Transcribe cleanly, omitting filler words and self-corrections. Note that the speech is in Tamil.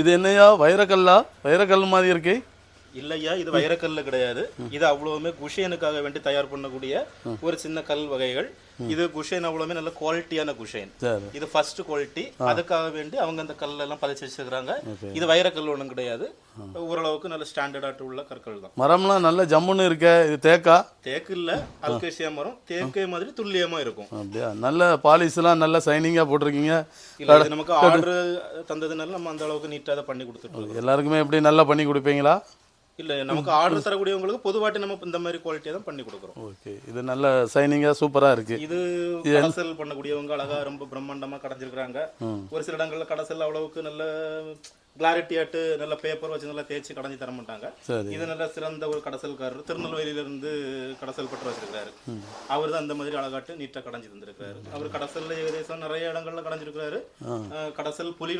இது என்னையா வைரக்கல்லா? வைரக்கல் மாதிரி இருக்கு. இல்லையா, இது வைரக்கல்ல கிடையாது. இது அவ்வளவுமே குஷேனுக்காக வேண்டி தயார் பண்ணக்கூடிய ஒரு சின்ன கல் வகைகள். இது குஷேன் அவ்வளவுமே நல்ல குவாலிட்டியான குஷேன். இது ஃபர்ஸ்ட் குவாலிட்டி. அதுக்காக வேண்டி அவங்க அந்த கல்லெல்லாம் பதிச்சு வச்சிருக்காங்க. இது வைரக்கல் ஒன்றும் கிடையாது. ஓரளவுக்கு நல்ல ஸ்டாண்டர்டாட்டு உள்ள கற்கள் தான். மரம்லாம் நல்ல ஜம்முன்னு இருக்க. இது தேக்கா? தேக்கு இல்ல, அல்கேசியா மரம். தேக்கே மாதிரி துல்லியமா இருக்கும். அப்படியா? நல்ல பாலிஷ்லாம் நல்ல சைனிங்கா போட்டிருக்கீங்க. இல்ல, இது நமக்கு ஆர்டர் தந்ததுனால நம்ம அந்த அளவுக்கு நீட்டா பண்ணி கொடுத்துட்டோம். எல்லாருக்குமே எப்படி நல்லா பண்ணி கொடுப்பீங்களா? இல்ல, நமக்கு ஆர்டர் தரக்கூடியவங்களுக்கு பொதுவாட்டி நம்ம இந்த மாதிரி குவாலிட்டியா தான் பண்ணி கொடுக்குறோம். ஓகே, இது நல்ல சைனிங்கா சூப்பரா இருக்கு. இது கடசல் பண்ணக்கூடியவங்க அழகா ரொம்ப பிரம்மாண்டமா கடைஞ்சிருக்காங்க. ஒரு சில இடங்கள்ல கடசல் அவ்வளவுக்கு நல்ல கிளாரிட்டியாட்டு நல்ல பேப்பர் வச்சு நல்லா தேய்ச்சி கடைஞ்சி தர மாட்டாங்க. இது நல்ல சிறந்த ஒரு கடசல்காரர் திருநெல்வேலியில இருந்து கடசல் பட்டு வச்சிருக்காரு. அவர் தான் அந்த மாதிரி அழகாட்டு நீட்டா கடைஞ்சி தந்திருக்காரு. அவர் கடசல்ல ஏகதேசம் நிறைய இடங்கள்ல கடைஞ்சிருக்காரு. கடசல் புலி